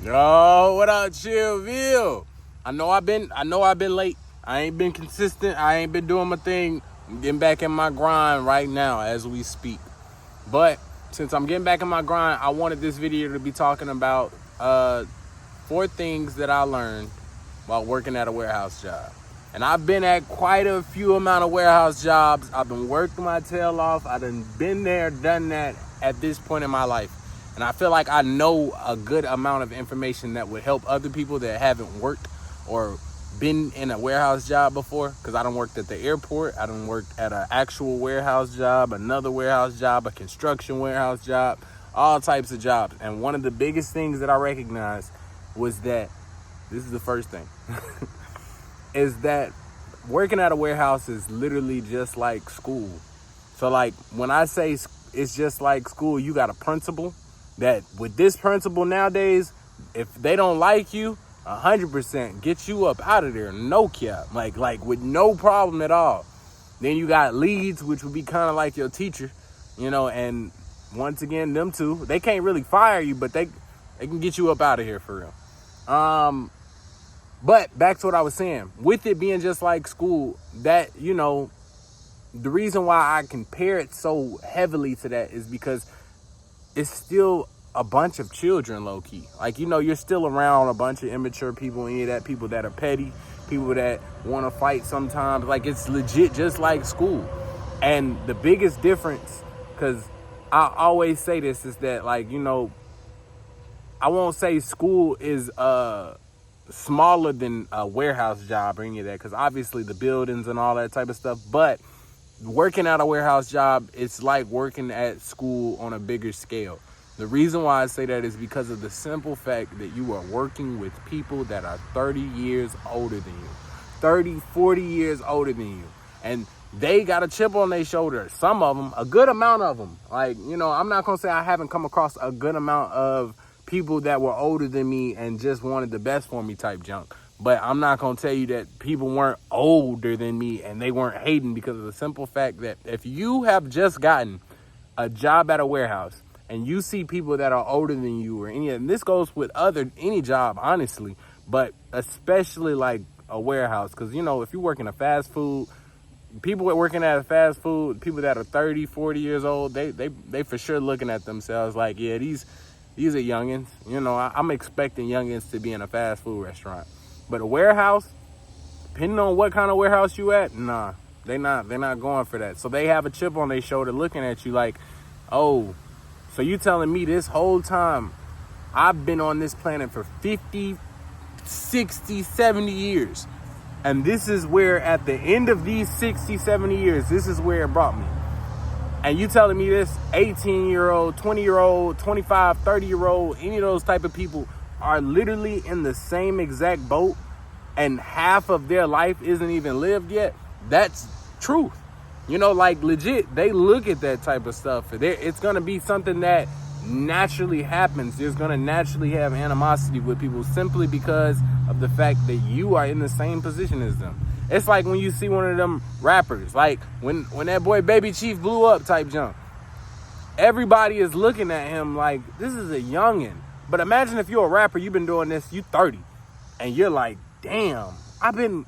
Yo, what up, Chillville? I know I've been late. I ain't been consistent. I ain't been doing my thing. I'm getting back in my grind right now as we speak. But since I'm getting back in my grind, I wanted this video to be talking about 4 things that I learned while working at a warehouse job. And I've been at quite a few amount of warehouse jobs. I've been working my tail off. I done been there, done that at this point in my life. And I feel like I know a good amount of information that would help other people that haven't worked or been in a warehouse job before. Because I done worked at the airport. I done worked at an actual warehouse job, another warehouse job, a construction warehouse job, all types of jobs. And one of the biggest things that I recognized was that, this is the first thing, is that working at a warehouse is literally just like school. So like when I say it's just like school, you got a principal that with this principal nowadays, if they don't like you, 100% get you up out of there, no cap, like with no problem at all. Then you got leads, which would be kind of like your teacher, and once again, them two, they can't really fire you, but they can get you up out of here for real. But back to what I was saying, with it being just like school, that, the reason why I compare it so heavily to that is because it's still a bunch of children, low key. Like, you're still around a bunch of immature people, any of that, people that are petty, people that want to fight sometimes. Like, it's legit just like school. And the biggest difference, because I always say this, is that, like, I won't say school is smaller than a warehouse job or any of that, because obviously the buildings and all that type of stuff, but working at a warehouse job, it's like working at school on a bigger scale. The reason why I say that is because of the simple fact that you are working with people that are 30 years older than you, 30, 40 years older than you, and they got a chip on their shoulder. Some of them, a good amount of them. Like, I'm not gonna say I haven't come across a good amount of people that were older than me and just wanted the best for me type junk. But I'm not going to tell you that people weren't older than me and they weren't hating, because of the simple fact that if you have just gotten a job at a warehouse and you see people that are older than you, or and this goes with any job, honestly, but especially like a warehouse, because, if you work in a fast food, people that are working at a fast food, people that are 30, 40 years old, they for sure looking at themselves like, yeah, these are youngins. I'm expecting youngins to be in a fast food restaurant. But a warehouse, depending on what kind of warehouse you at, nah, they're not going for that. So they have a chip on their shoulder looking at you like, oh, so you telling me this whole time I've been on this planet for 50, 60, 70 years. And this is where at the end of these 60, 70 years, this is where it brought me. And you telling me this 18-year-old, 20-year-old, 25, 30-year-old, any of those type of people are literally in the same exact boat and half of their life isn't even lived yet? That's truth. Like legit, they look at that type of stuff. It's going to be something that naturally happens. There's going to naturally have animosity with people simply because of the fact that you are in the same position as them. It's like when you see one of them rappers, like when that boy Baby Chief blew up type junk. Everybody is looking at him like, this is a youngin'. But imagine if you're a rapper, you've been doing this, you 30, and you're like, damn, I've been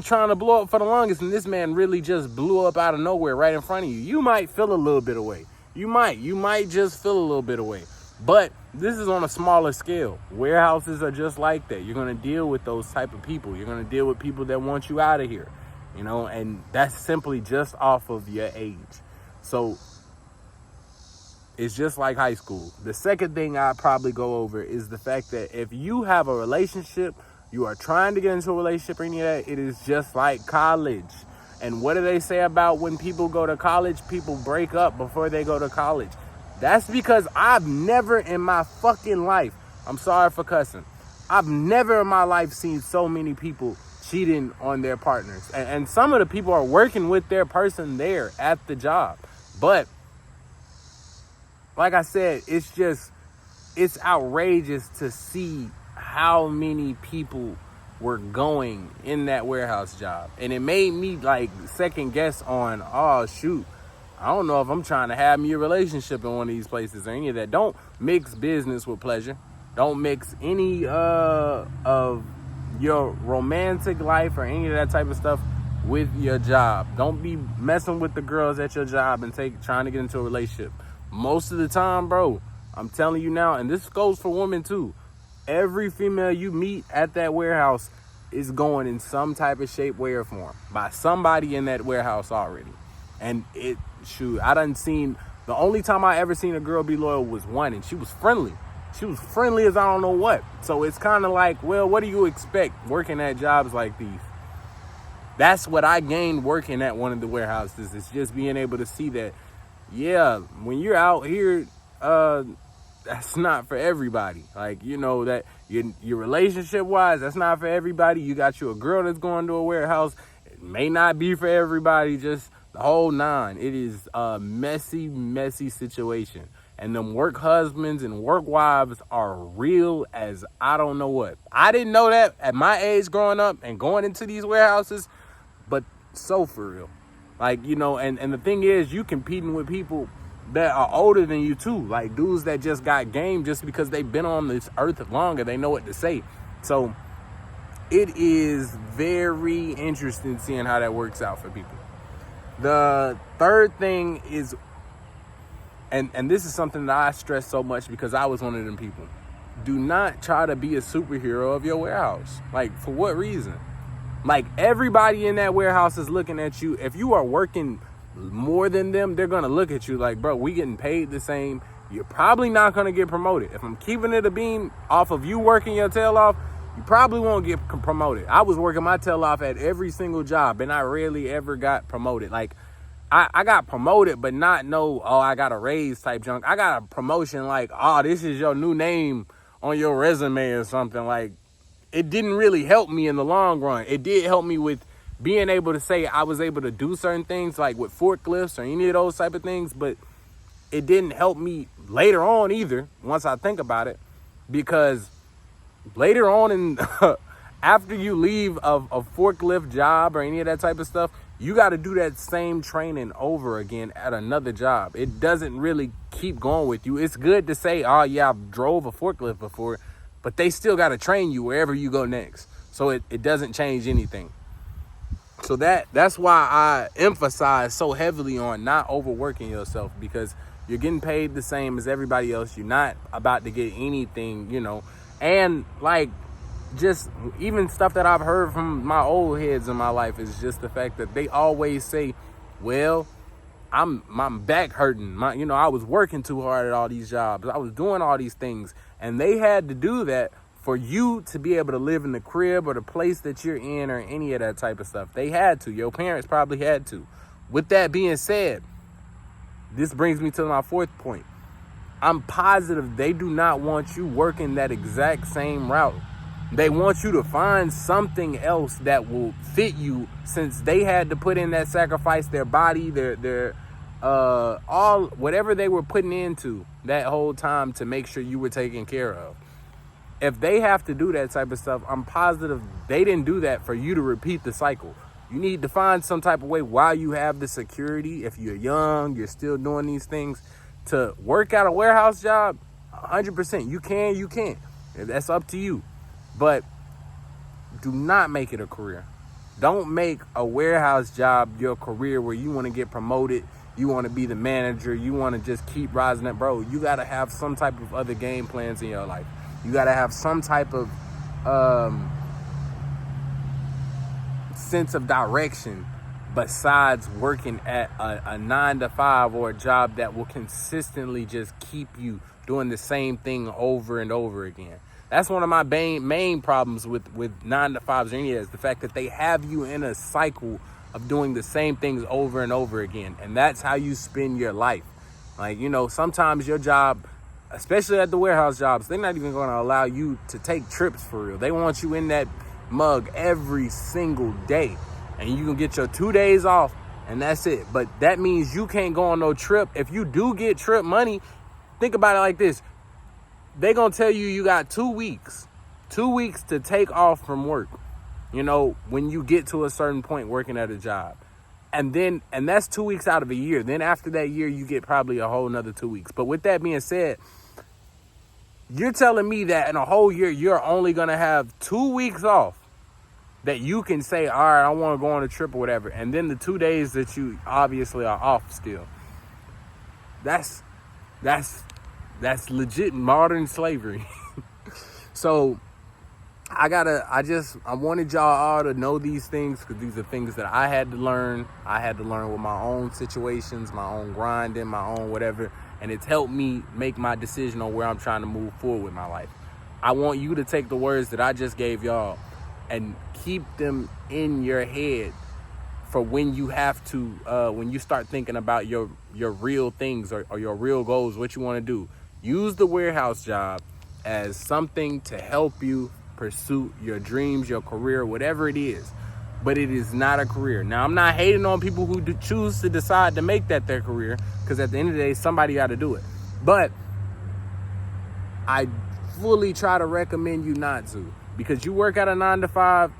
trying to blow up for the longest, and this man really just blew up out of nowhere right in front of you. You might feel a little bit away. You might just feel a little bit away. But this is on a smaller scale. Warehouses are just like that. You're going to deal with those type of people. You're going to deal with people that want you out of here, and that's simply just off of your age. So it's just like high school. The second thing I probably go over is the fact that if you have a relationship, you are trying to get into a relationship or any of that, it is just like college. And what do they say about when people go to college? People break up before they go to college. That's because I've never in my fucking life, I'm sorry for cussing, I've never in my life seen so many people cheating on their partners. And some of the people are working with their person there at the job. But like I said, it's outrageous to see how many people were going in that warehouse job. And it made me like second guess on, oh shoot, I don't know if I'm trying to have me a relationship in one of these places or any of that. Don't mix business with pleasure. Don't mix any of your romantic life or any of that type of stuff with your job. Don't be messing with the girls at your job and trying to get into a relationship. Most of the time, bro, I'm telling you now, and this goes for women too, every female you meet at that warehouse is going in some type of shape, way, or form by somebody in that warehouse already. And I done seen, the only time I ever seen a girl be loyal was one, and she was friendly. She was friendly as I don't know what. So it's kind of like, well, what do you expect working at jobs like these? That's what I gained working at one of the warehouses. It's just being able to see that, yeah, when you're out here, that's not for everybody. Like, you know, that your relationship wise, that's not for everybody. You got you a girl that's going to a warehouse. It may not be for everybody, just the whole nine. It is a messy, messy situation. And them work husbands and work wives are real as I don't know what. I didn't know that at my age growing up and going into these warehouses, but so for real. Like, you know, and the thing is, you competing with people that are older than you too. Like dudes that just got game just because they've been on this earth longer. They know what to say. So it is very interesting seeing how that works out for people. The third thing is, and this is something that I stress so much because I was one of them people. Do not try to be a superhero of your warehouse. Like, for what reason? Like, everybody in that warehouse is looking at you. If you are working more than them, they're going to look at you like, bro, we getting paid the same. You're probably not going to get promoted. If I'm keeping it a beam off of you working your tail off, you probably won't get promoted. I was working my tail off at every single job, and I rarely ever got promoted. Like, I got promoted, but not I got a raise type junk. I got a promotion like, oh, this is your new name on your resume or something. Like, it didn't really help me in the long run. It did help me with being able to say I was able to do certain things like with forklifts or any of those type of things, but it didn't help me later on either, once I think about it, because later on in after you leave a forklift job or any of that type of stuff, you got to do that same training over again at another job. It doesn't really keep going with you. It's good to say, oh yeah, I've drove a forklift before, but they still got to train you wherever you go next. So it doesn't change anything. So that's why I emphasize so heavily on not overworking yourself, because you're getting paid the same as everybody else. You're not about to get anything, you know. And like, just even stuff that I've heard from my old heads in my life is just the fact that they always say, well, my back hurting. I was working too hard at all these jobs. I was doing all these things, and they had to do that for you to be able to live in the crib or the place that you're in or any of that type of stuff. They had to. Your parents probably had to. With that being said, this brings me to my fourth point. I'm positive they do not want you working that exact same route. They want you to find something else that will fit you, since they had to put in that sacrifice, their body, their all, whatever they were putting into that whole time to make sure you were taken care of. If they have to do that type of stuff, I'm positive they didn't do that for you to repeat the cycle. You need to find some type of way while you have the security, if you're young, you're still doing these things, to work at a warehouse job. 100%. You can't. That's up to you. But do not make it a career. Don't make a warehouse job your career where you want to get promoted, you want to be the manager, you want to just keep rising up. Bro, you got to have some type of other game plans in your life. You got to have some type of sense of direction besides working at a 9 to 5 or a job that will consistently just keep you doing the same thing over and over again. That's one of my main problems with 9 to 5s or any of that, is the fact that they have you in a cycle of doing the same things over and over again. And that's how you spend your life. Like, sometimes your job, especially at the warehouse jobs, they're not even going to allow you to take trips for real. They want you in that mug every single day. And you can get your 2 days off, and that's it. But that means you can't go on no trip. If you do get trip money, think about it like this. They're going to tell you got 2 weeks. 2 weeks to take off from work, when you get to a certain point working at a job. And that's 2 weeks out of a year. Then after that year, you get probably a whole nother 2 weeks. But with that being said, You're telling me that in a whole year, you're only going to have 2 weeks off that you can say, all right, I want to go on a trip or whatever. And then the 2 days that you obviously are off still. That's legit modern slavery. So I wanted y'all all to know these things, because these are things that I had to learn. I had to learn with my own situations, my own grinding, my own whatever. And it's helped me make my decision on where I'm trying to move forward with my life. I want you to take the words that I just gave y'all and keep them in your head for when you have to, when you start thinking about your real things or your real goals, what you want to do. Use the warehouse job as something to help you pursue your dreams, your career, whatever it is. But it is not a career. Now, I'm not hating on people who choose to decide to make that their career, because at the end of the day, somebody got to do it. But I fully try to recommend you not to, because you work at a 9 to 5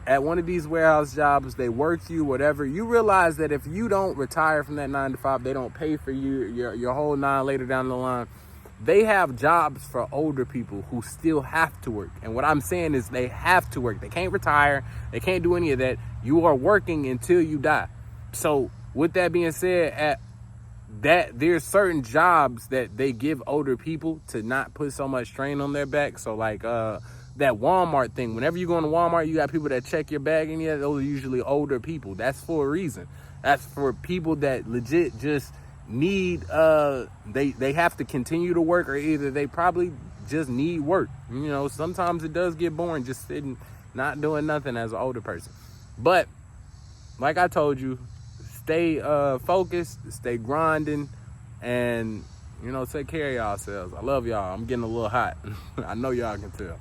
at one of these warehouse jobs, they work you, whatever. You realize that if you don't retire from that 9 to 5, they don't pay for you, your whole 9 later down the line. They have jobs for older people who still have to work. And what I'm saying is they have to work. They can't retire. They can't do any of that. You are working until you die. So with that being said, there's certain jobs that they give older people to not put so much strain on their back. So like that Walmart thing, whenever you go into Walmart, you got people that check your bag, and yeah, those are usually older people. That's for a reason. That's for people that legit just need they have to continue to work, or either they probably just need work. You know, sometimes it does get boring just sitting not doing nothing as an older person. But like I told you, stay focused, stay grinding, and take care of yourselves. I love y'all. I'm getting a little hot. I know y'all can tell.